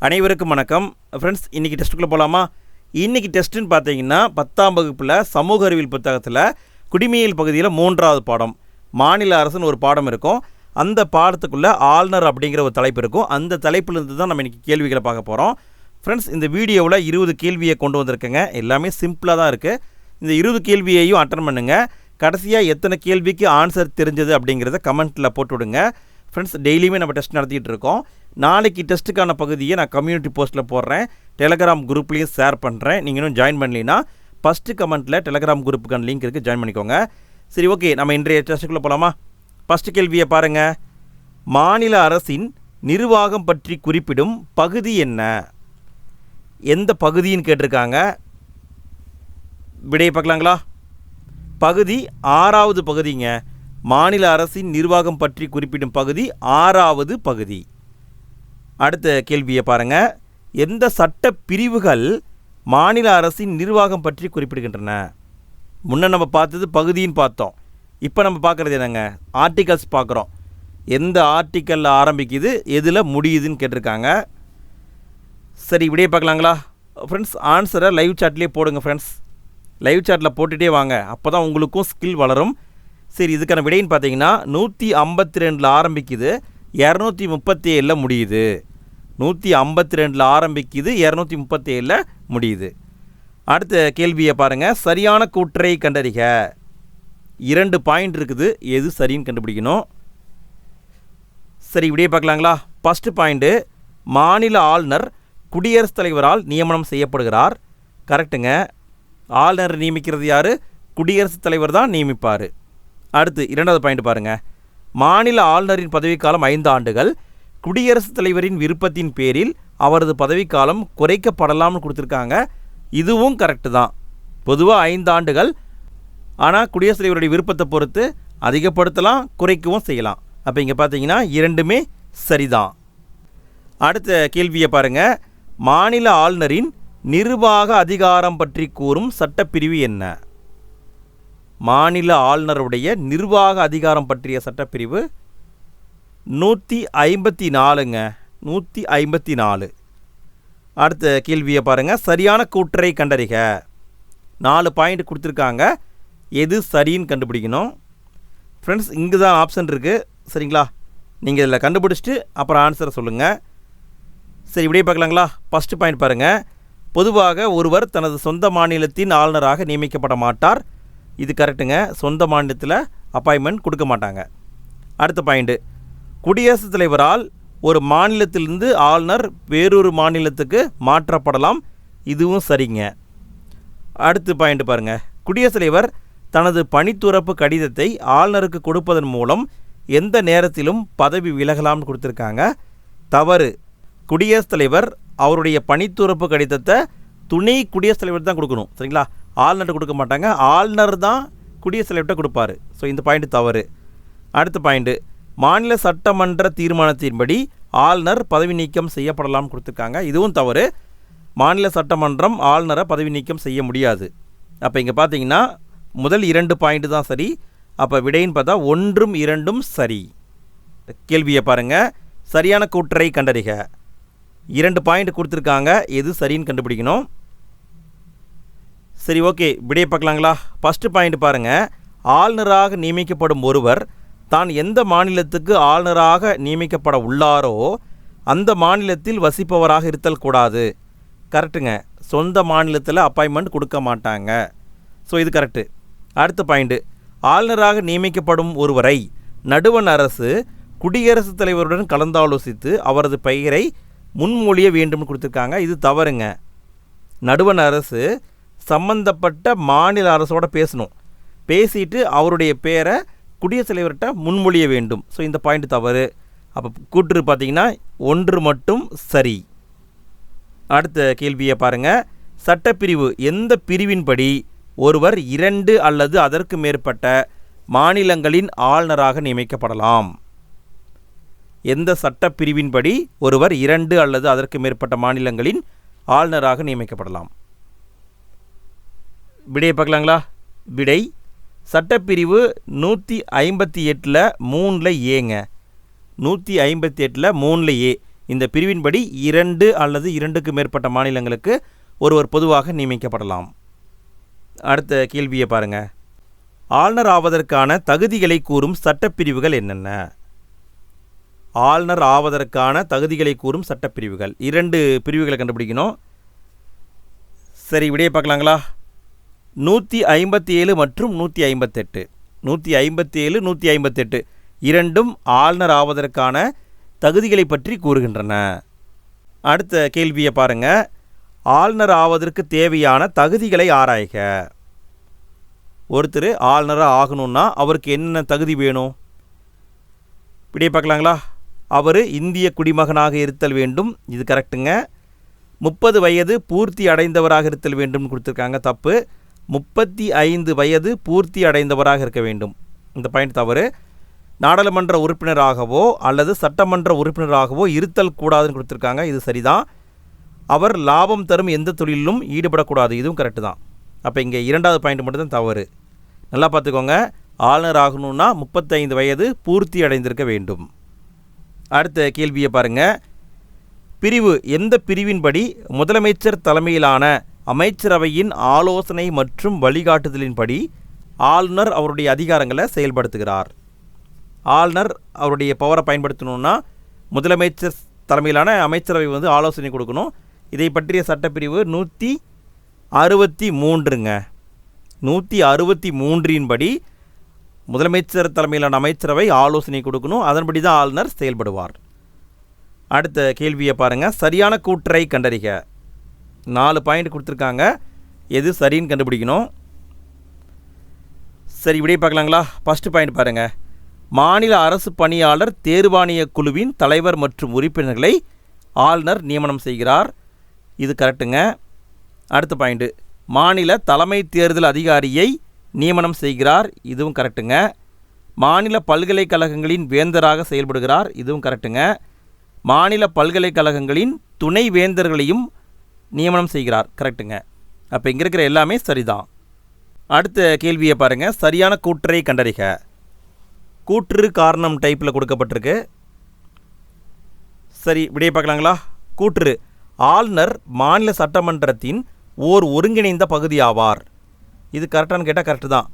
அனைவருக்கும் வணக்கம் ஃப்ரெண்ட்ஸ். இன்றைக்கி டெஸ்ட்டுக்குள்ளே போகலாமா? இன்றைக்கி டெஸ்ட்டுன்னு பார்த்தீங்கன்னா 10ஆம் வகுப்பில் சமூக அறிவியல் புத்தகத்தில் குடிமையியல் பகுதியில் 3வது பாடம் மாநில அரசுன்னு ஒரு பாடம் இருக்கும். அந்த பாடத்துக்குள்ளே ஆளுநர் அப்படிங்கிற ஒரு தலைப்பு இருக்கும். அந்த தலைப்பிலிருந்து தான் நம்ம இன்றைக்கி கேள்விகளை பார்க்க போகிறோம். ஃப்ரெண்ட்ஸ், இந்த வீடியோவில் 20 கேள்வியை கொண்டு வந்திருக்கேங்க. எல்லாமே சிம்பிளாக தான் இருக்குது. இந்த 20 கேள்வியையும் அட்டன் பண்ணுங்கள். கடைசியாக எத்தனை கேள்விக்கு ஆன்சர் தெரிஞ்சது அப்படிங்கிறத கமெண்ட்டில் போட்டு விடுங்க. ஃப்ரெண்ட்ஸ், டெய்லியுமே நம்ம டெஸ்ட் நடத்திட்டு இருக்கோம். நாளைக்கு டெஸ்ட்டுக்கான பகுதியை நான் கம்யூனிட்டி போஸ்ட்டில் போடுறேன், டெலகிராம் குரூப்லேயும் ஷேர் பண்ணுறேன். நீங்கள் இன்னும் ஜாயின் பண்ணலைன்னா ஃபஸ்ட்டு கமெண்ட்டில் டெலகிராம் குரூப்புக்கான லிங்க் இருக்குது, ஜாயின் பண்ணிக்கோங்க. சரி, ஓகே, நம்ம இன்றைய டெஸ்ட்டுக்குள்ளே போகலாமா? ஃபஸ்ட்டு கேள்வியை பாருங்கள். மாநில அரசின் நிர்வாகம் பற்றி குறிப்பிடும் பகுதி என்ன? எந்த பகுதின்னு கேட்டிருக்காங்க. விடையை பார்க்கலாங்களா? பகுதி 6வது பகுதிங்க. மாநில அரசின் நிர்வாகம் பற்றி குறிப்பிடும் பகுதி 6வது பகுதி. அடுத்த கேள்வியை பாருங்கள். எந்த சட்ட பிரிவுகள் மாநில அரசின் நிர்வாகம் பற்றி குறிப்பிடுகின்றன? முன்ன நம்ம பார்த்தது பகுதின்னு பார்த்தோம். இப்போ நம்ம பார்க்குறது என்னங்க? ஆர்டிகல்ஸ் பார்க்குறோம். எந்த ஆர்டிக்கலில் ஆரம்பிக்குது, எதில் முடியுதுன்னு கேட்டிருக்காங்க. சரி, இப்படியே பார்க்கலாங்களா? ஃப்ரெண்ட்ஸ், ஆன்சரை லைவ் சாட்லேயே போடுங்க. ஃப்ரெண்ட்ஸ், லைவ் சாட்டில் போட்டுகிட்டே வாங்க, அப்போ தான் உங்களுக்கும் ஸ்கில் வளரும். சரி, இதுக்கான விடைன்னு பார்த்தீங்கன்னா 152 ஆரம்பிக்குது, 237 முடியுது. 152 ஆரம்பிக்குது, 237 முடியுது. அடுத்த கேள்வியை பாருங்கள். சரியான கூற்றை கண்டறிக. 2 பாயிண்ட் இருக்குது, எது சரின்னு கண்டுபிடிக்கணும். சரி, இப்படியே பார்க்கலாங்களா? ஃபஸ்ட்டு பாயிண்ட்டு, மாநில ஆளுநர் குடியரசுத் தலைவரால் நியமனம் செய்யப்படுகிறார். கரெக்டுங்க. ஆளுநர் நியமிக்கிறது யார்? குடியரசுத் தலைவர் தான் நியமிப்பார். அடுத்து 2வது பாயிண்ட் பாருங்கள். மாநில ஆளுநரின் பதவிக்காலம் 5 ஆண்டுகள். குடியரசுத் தலைவரின் விருப்பத்தின் பேரில் அவரது பதவிக்காலம் குறைக்கப்படலாம்னு கொடுத்துருக்காங்க. இதுவும் கரெக்டு தான். பொதுவாக 5 ஆண்டுகள், ஆனால் குடியரசுத் தலைவருடைய விருப்பத்தை பொறுத்து அதிகப்படுத்தலாம், குறைக்கவும் செய்யலாம். அப்போ இங்கே பார்த்தீங்கன்னா இரண்டுமே சரிதான். அடுத்த கேள்வியை பாருங்கள். மாநில ஆளுநரின் நிர்வாக அதிகாரம் பற்றி கூறும் சட்டப்பிரிவு என்ன? மாநில ஆளுநருடைய நிர்வாக அதிகாரம் பற்றிய சட்டப்பிரிவு 154ங்க. 154. அடுத்த கேள்வியை பாருங்கள். சரியான கூற்றை கண்டறிக. 4 பாயிண்ட் கொடுத்துருக்காங்க, எது சரின்னு கண்டுபிடிக்கணும். ஃப்ரெண்ட்ஸ், இங்கே தான் ஆப்ஷன் இருக்குது, சரிங்களா? நீங்கள் இதில் கண்டுபிடிச்சிட்டு அப்புறம் ஆன்சரை சொல்லுங்கள். சரி, இப்படியே பார்க்கலாங்களா? ஃபஸ்ட்டு பாயிண்ட் பாருங்கள். பொதுவாக ஒருவர் தனது சொந்த மாநிலத்தின் ஆளுநராக நியமிக்கப்பட மாட்டார். இது கரெக்டுங்க. சொந்த மாநிலத்தில் அப்பாயின்மெண்ட் கொடுக்க மாட்டாங்க. அடுத்த பாயிண்ட்டு, குடியரசுத் தலைவரால் ஒரு மாநிலத்திலிருந்து ஆளுநர் வேறொரு மாநிலத்துக்கு மாற்றப்படலாம். இதுவும் சரிங்க. அடுத்த பாயிண்ட் பாருங்கள். குடியரசுத் தலைவர் தனது பணித்துறப்பு கடிதத்தை ஆளுநருக்கு கொடுப்பதன் மூலம் எந்த நேரத்திலும் பதவி விலகலாம்னு கொடுத்துருக்காங்க. தவறு. குடியரசுத் தலைவர் அவருடைய பணித்துறப்பு கடிதத்தை துணை குடியரசுத் தலைவர் தான் கொடுக்கணும், சரிங்களா? ஆளுநர்கிட்ட கொடுக்க மாட்டாங்க. ஆளுநர் தான் குடியரசுத் தலைவர்கிட்ட கொடுப்பாரு. ஸோ இந்த பாயிண்ட் தவறு. அடுத்த பாயிண்ட்டு, மாநில சட்டமன்ற தீர்மானத்தின்படி ஆளுநர் பதவி நீக்கம் செய்யப்படலாம்னு கொடுத்துருக்காங்க. இதுவும் தவறு. மாநில சட்டமன்றம் ஆளுநரை பதவி நீக்கம் செய்ய முடியாது. அப்போ இங்கே பார்த்தீங்கன்னா முதல் 2 பாயிண்ட்டு தான் சரி. அப்போ விடைன்னு பார்த்தா 1ம் 2ம் சரி. கேள்வியை பாருங்கள். சரியான கூற்றை கண்டறிக. 2 பாயிண்ட் கொடுத்துருக்காங்க, எது சரின்னு கண்டுபிடிக்கணும். சரி, ஓகே, விடையை பார்க்கலாங்களா? ஃபஸ்ட்டு பாயிண்ட் பாருங்கள். ஆளுநராக நியமிக்கப்படும் ஒருவர் தான் எந்த மாநிலத்துக்கு ஆளுநராக நியமிக்கப்பட உள்ளாரோ அந்த மாநிலத்தில் வசிப்பவராக இருத்தல் கூடாது. கரெக்டுங்க. சொந்த மாநிலத்தில் அப்பாயின்மெண்ட் கொடுக்க மாட்டாங்க. ஸோ இது கரெக்டு. அடுத்த பாயிண்ட்டு, ஆளுநராக நியமிக்கப்படும் ஒருவரை நடுவண் அரசு குடியரசுத் தலைவருடன் கலந்தாலோசித்து அவரது பெயரை முன்மொழிய வேண்டும்னு கொடுத்துருக்காங்க. இது தவறுங்க. நடுவண் அரசு சம்பந்தப்பட்ட மாநில அரசோட பேசணும். பேசிட்டு அவருடைய பேரை குடியரசுத் தலைவர்கிட்ட முன்மொழிய வேண்டும். ஸோ இந்த பாயிண்ட் தவறு. அப்போ கூற்று பார்த்தீங்கன்னா 1 மட்டும் சரி. அடுத்த கேள்வியை பாருங்கள். சட்டப்பிரிவு எந்த பிரிவின்படி ஒருவர் 2 அல்லது அதற்கு மேற்பட்ட மாநிலங்களின் ஆளுநராக நியமிக்கப்படலாம்? எந்த சட்டப்பிரிவின்படி ஒருவர் 2 அல்லது அதற்கு மேற்பட்ட மாநிலங்களின் ஆளுநராக நியமிக்கப்படலாம்? விடையை பார்க்கலாங்களா? விடை சட்டப்பிரிவு 158 3 ஏங்க. 158 3 ஏ. இந்த பிரிவின்படி 2 அல்லது 2க்கு மேற்பட்ட மாநிலங்களுக்கு ஒருவர் பொதுவாக நியமிக்கப்படலாம். அடுத்த கேள்வியை பாருங்கள். ஆளுநர் ஆவதற்கான தகுதிகளை கூறும் சட்டப்பிரிவுகள் என்னென்ன? ஆளுநர் ஆவதற்கான தகுதிகளை கூறும் சட்டப்பிரிவுகள் 2 பிரிவுகளை கண்டுபிடிக்கணும். சரி, விடையை பார்க்கலாங்களா? 157 மற்றும் 158. 157, 158 இரண்டும் ஆளுநர் ஆவதற்கான தகுதிகளை பற்றி கூறுகின்றன. அடுத்த கேள்வியை பாருங்கள். ஆளுநர் ஆவதற்கு தேவையான தகுதிகளை ஆராய்க. ஒருத்தர் ஆளுநராக ஆகணும்னா அவருக்கு என்ன தகுதி வேணும்? இப்படியே பார்க்கலாங்களா? அவர் இந்திய குடிமகனாக இருத்தல் வேண்டும். இது கரெக்டுங்க. 30 வயது பூர்த்தி அடைந்தவராக இருத்தல் வேண்டும்னு கொடுத்துருக்காங்க. தப்பு. 35 வயது பூர்த்தி அடைந்தவராக இருக்க வேண்டும். இந்த பாயிண்ட் தவறு. நாடாளுமன்ற உறுப்பினராகவோ அல்லது சட்டமன்ற உறுப்பினராகவோ இருத்தல் கூடாதுன்னு கொடுத்துருக்காங்க. இது சரிதான். அவர் லாபம் தரும் எந்த தொழிலும் ஈடுபடக்கூடாது. இதுவும் கரெக்டு தான். அப்போ இங்கே 2வது பாயிண்ட் மட்டும்தான் தவறு. நல்லா பார்த்துக்கோங்க. ஆளுநர் ஆகணும்னா 35 வயது பூர்த்தி அடைந்திருக்க வேண்டும். அடுத்த கேள்வியை பாருங்கள். பிரிவு எந்த பிரிவின்படி முதலமைச்சர் தலைமையிலான அமைச்சரவையின் ஆலோசனை மற்றும் வழிகாட்டுதலின்படி ஆளுநர் அவருடைய அதிகாரங்களை செயல்படுத்துகிறார்? ஆளுநர் அவருடைய பவரை பயன்படுத்தணுன்னா முதலமைச்சர் தலைமையிலான அமைச்சரவை ஆலோசனை கொடுக்கணும். இதை பற்றிய சட்டப்பிரிவு 163ங்க. 163 படி முதலமைச்சர் தலைமையிலான அமைச்சரவை ஆலோசனை கொடுக்கணும். அதன்படி தான் ஆளுநர் செயல்படுவார். அடுத்த கேள்வியை பாருங்கள். சரியான கூற்றை கண்டறிக. 4 பாயிண்ட் கொடுத்துருக்காங்க. எது சரின்னு கண்டுபிடிக்கணும். சரி, விடையை பார்க்கலாங்களா? ஃபஸ்ட்டு பாயிண்ட் பாருங்கள். மாநில அரசு பணியாளர் தேர்வாணைய குழுவின் தலைவர் மற்றும் உறுப்பினர்களை ஆளுநர் நியமனம் செய்கிறார். இது கரெக்டுங்க. அடுத்த பாயிண்ட்டு. மாநில தலைமை தேர்தல் அதிகாரியை நியமனம் செய்கிறார். இதுவும் கரெக்டுங்க. மாநில பல்கலைக்கழகங்களின் வேந்தராக செயல்படுகிறார். இதுவும் கரெக்டுங்க. மாநில பல்கலைக்கழகங்களின் துணை வேந்தர்களையும் நியமனம் செய்கிறார். கரெக்டுங்க. அப்போ இங்கே இருக்கிற எல்லாமே சரிதான். அடுத்த கேள்வியை பாருங்கள். சரியான கூற்றை கண்டறிக. கூற்று காரணம் டைப்பில் கொடுக்கப்பட்டிருக்கு. சரி, விடையை பார்க்கலாங்களா? கூற்று. ஆளுநர் மாநில சட்டமன்றத்தின் ஓர் ஒருங்கிணைந்த பகுதி ஆவார். இது கரெக்டானு கேட்டால் கரெக்டு தான்.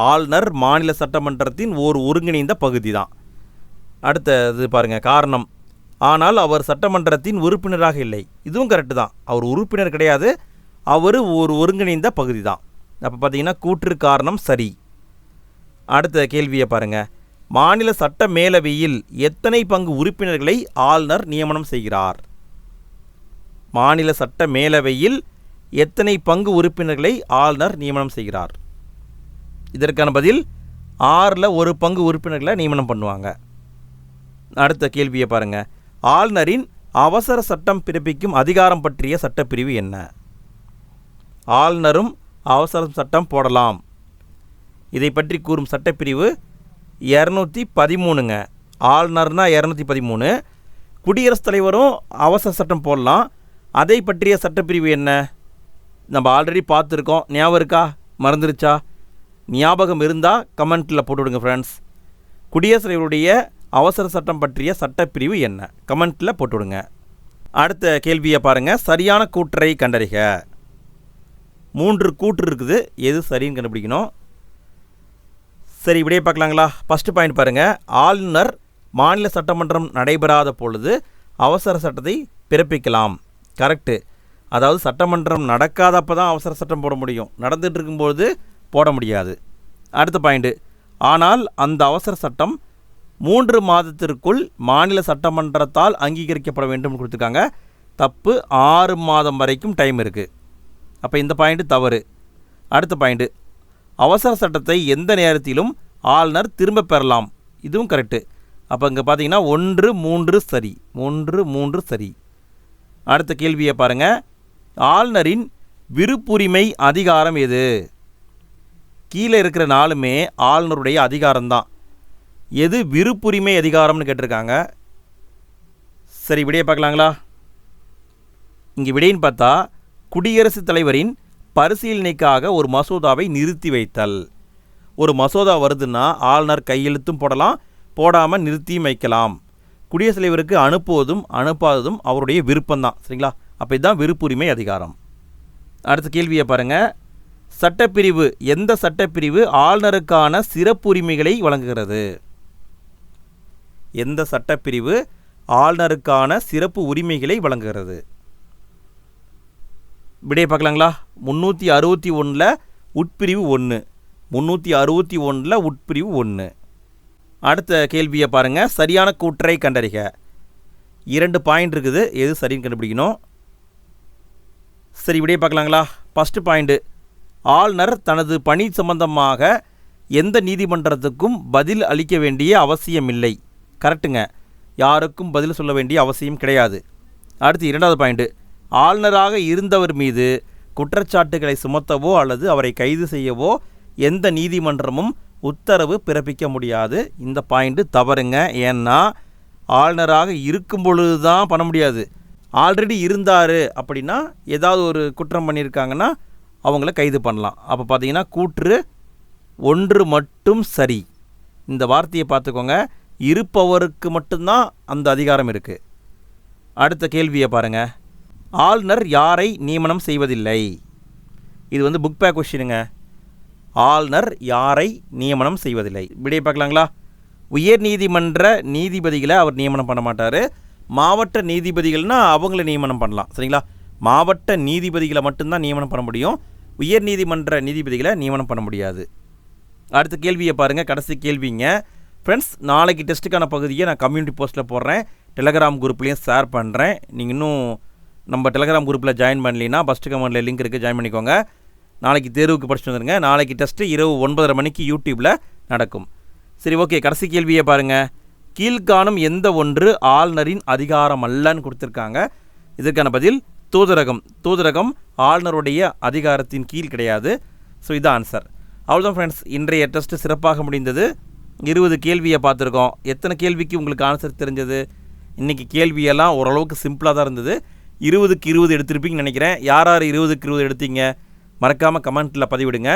ஆளுநர் மாநில சட்டமன்றத்தின் ஓர் ஒருங்கிணைந்த பகுதி தான். அடுத்தது பாருங்கள். காரணம். ஆனால் அவர் சட்டமன்றத்தின் உறுப்பினராக இல்லை. இதுவும் கரெக்டு தான். அவர் உறுப்பினர் கிடையாது. அவர் ஒரு ஒருங்கிணைந்த பகுதி தான். அப்போ பார்த்தீங்கன்னா கூற்று காரணம் சரி. அடுத்த கேள்வியை பாருங்கள். மாநில சட்ட மேலவையில் எத்தனை பங்கு உறுப்பினர்களை ஆளுநர் நியமனம் செய்கிறார்? மாநில சட்ட மேலவையில் எத்தனை பங்கு உறுப்பினர்களை ஆளுநர் நியமனம் செய்கிறார்? இதற்கான பதில் 6ல் 1 பங்கு உறுப்பினர்களை நியமனம் பண்ணுவாங்க. அடுத்த கேள்வியை பாருங்கள். ஆளுநரின் அவசர சட்டம் பிறப்பிக்கும் அதிகாரம் பற்றிய சட்டப்பிரிவு என்ன? ஆளுநரும் அவசர சட்டம் போடலாம். இதை பற்றி கூறும் சட்டப்பிரிவு 213ங்க. ஆளுநர்னா 213. குடியரசுத் தலைவரும் அவசர சட்டம் போடலாம். அதை பற்றிய சட்டப்பிரிவு என்ன? நம்ம ஆல்ரெடி பார்த்துருக்கோம். ஞாபகம் இருக்கா? மறந்துருச்சா? ஞாபகம் இருந்தால் கமெண்ட்டில் போட்டுவிடுங்க ஃப்ரெண்ட்ஸ். குடியரசுத் தலைவருடைய அவசர சட்டம் பற்றிய சட்டப்பிரிவு என்ன? கமெண்ட்டில் போட்டுவிடுங்க. அடுத்த கேள்வியை பாருங்கள். சரியான கூற்றை கண்டறிக. 3 கூற்று இருக்குது. எது சரின்னு கண்டுபிடிக்கணும். சரி, விடையை பார்க்கலாங்களா? ஃபஸ்ட்டு பாயிண்ட் பாருங்கள். ஆளுநர் மாநில சட்டமன்றம் நடைபெறாத பொழுது அவசர சட்டத்தை பிறப்பிக்கலாம். கரெக்டு. அதாவது சட்டமன்றம் நடக்காதப்போ தான் அவசர சட்டம் போட முடியும். நடந்துகிட்டு இருக்கும்போது போட முடியாது. அடுத்த பாயிண்ட்டு. ஆனால் அந்த அவசர சட்டம் 3 மாதத்திற்குள் மாநில சட்டமன்றத்தால் அங்கீகரிக்கப்பட வேண்டும் கொடுத்துருக்காங்க. தப்பு. 6 மாதம் வரைக்கும் டைம் இருக்குது. அப்போ இந்த பாயிண்ட்டு தவறு. அடுத்த பாயிண்ட்டு. அவசர சட்டத்தை எந்த நேரத்திலும் ஆளுநர் திரும்ப பெறலாம். இதுவும் கரெக்டு. அப்போ இங்கே பார்த்தீங்கன்னா 1, 3 சரி. 1, 3 சரி. அடுத்த கேள்வியை பாருங்கள். ஆளுநரின் விருப்புரிமை அதிகாரம் எது? கீழே இருக்கிற 4மே ஆளுநருடைய அதிகாரம்தான். எது விருப்புரிமை அதிகாரம்னு கேட்டிருக்காங்க. சரி, விடையை பார்க்கலாங்களா? இங்கே விடைன்னு பார்த்தா குடியரசுத் தலைவரின் பரிசீலனைக்காக ஒரு மசோதாவை நிறுத்தி வைத்தல். ஒரு மசோதா வருதுன்னா ஆளுநர் கையெழுத்தும் போடலாம், போடாமல் நிறுத்தியும் வைக்கலாம். குடியரசுத் தலைவருக்கு அனுப்புவதும் அனுப்பாததும் அவருடைய விருப்பம்தான். சரிங்களா? அப்போ இதுதான் விருப்புரிமை அதிகாரம். அடுத்த கேள்வியை பாருங்கள். சட்டப்பிரிவு எந்த சட்டப்பிரிவு ஆளுநருக்கான சிறப்பு உரிமைகளை வழங்குகிறது? எந்த சட்டப்பிரிவு ஆளுநருக்கான சிறப்பு உரிமைகளை வழங்குகிறது? விடையை பார்க்கலாங்களா? 361 உட்பிரிவு 1. 361 உட்பிரிவு 1. அடுத்த கேள்வியை பாருங்கள். சரியான கூற்றை கண்டறிக. 2 பாயிண்ட் இருக்குது, எது சரின்னு கண்டுபிடிக்கணும். சரி, விடையை பார்க்கலாங்களா? ஃபஸ்ட்டு பாயிண்ட்டு, ஆளுநர் தனது பணி சம்பந்தமாக எந்த நீதிமன்றத்துக்கும் பதில் அளிக்க வேண்டிய அவசியமில்லை. கரெக்டுங்க, யாருக்கும் பதில் சொல்ல வேண்டிய அவசியம் கிடையாது. அடுத்து 2வது பாயிண்ட்டு, ஆளுநராக இருந்தவர் மீது குற்றச்சாட்டுகளை சுமத்தவோ அல்லது அவரை கைது செய்யவோ எந்த நீதிமன்றமும் உத்தரவு பிறப்பிக்க முடியாது. இந்த பாயிண்ட்டு தவறுங்க. ஏன்னா ஆளுநராக இருக்கும் பொழுது தான் பண்ண முடியாது. ஆல்ரெடி இருந்தார் அப்படின்னா ஏதாவது ஒரு குற்றம் பண்ணியிருக்காங்கன்னா அவங்கள கைது பண்ணலாம். அப்போ பார்த்தீங்கன்னா கூற்று 1 மட்டும் சரி. இந்த வார்த்தையை பார்த்துக்கோங்க. இருப்பவருக்கு மட்டும்தான் அந்த அதிகாரம் இருக்குது. அடுத்த கேள்வியை பாருங்கள். ஆளுநர் யாரை நியமனம் செய்வதில்லை? இது வந்து புக் பேக் கொஸ்டினுங்க. ஆளுநர் யாரை நியமனம் செய்வதில்லை? விடையை பார்க்கலாங்களா? உயர் நீதிமன்ற நீதிபதிகளை அவர் நியமனம் பண்ண மாட்டார். மாவட்ட நீதிபதிகள்னால் அவங்கள நியமனம் பண்ணலாம். சரிங்களா? மாவட்ட நீதிபதிகளை மட்டும்தான் நியமனம் பண்ண முடியும். உயர் நீதிமன்ற நீதிபதிகளை நியமனம் பண்ண முடியாது. அடுத்த கேள்வியை பாருங்கள். கடைசி கேள்விங்க. ஃப்ரெண்ட்ஸ், நாளைக்கு டெஸ்ட்டுக்கான பகுதியை நான் கம்யூனிட்டி போஸ்ட்டில் போடுறேன், டெலகிராம் குரூப்லேயும் ஷேர் பண்ணுறேன். நீங்கள் இன்னும் நம்ம டெலகிராம் குரூப்பில் ஜாயின் பண்ணலைன்னா ஃபஸ்ட்டு கமெண்ட்டில் லிங்க் இருக்குது, ஜாயின் பண்ணிக்கோங்க. நாளைக்கு தேர்வுக்கு படிச்சுட்டு வந்துடுங்க. நாளைக்கு டெஸ்ட்டு இரவு 9:30 மணிக்கு யூடியூப்பில் நடக்கும். சரி, ஓகே. கடைசி கேள்வியை பாருங்கள். கீழ்காணும் எந்த ஒன்று ஆளுநரின் அதிகாரம் அல்லன்னு கொடுத்துருக்காங்க. இதற்கான பதில் தூதரகம். தூதரகம் ஆளுநருடைய அதிகாரத்தின் கீழ் கிடையாது. ஸோ இதுதான் ஆன்சர். அவ்வளோதான் ஃப்ரெண்ட்ஸ், இன்றைய டெஸ்ட்டு சிறப்பாக முடிந்தது. 20 கேள்வியை பார்த்துருக்கோம். எத்தனை கேள்விக்கு உங்களுக்கு ஆன்சர் தெரிஞ்சது? இன்றைக்கி கேள்வியெல்லாம் ஓரளவுக்கு சிம்பிளாக தான் இருந்தது. 20க்கு 20 எடுத்திருப்பீங்கன்னு நினைக்கிறேன். யார் 20க்கு 20 எடுத்தீங்க மறக்காமல் கமெண்ட்டில் பதிவிடுங்க.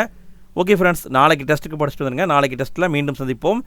ஓகே ஃப்ரெண்ட்ஸ், நாளைக்கு டெஸ்ட்டுக்கு படிச்சுட்டு வந்துடுங்க. நாளைக்கு டெஸ்ட்டில் மீண்டும் சந்திப்போம்.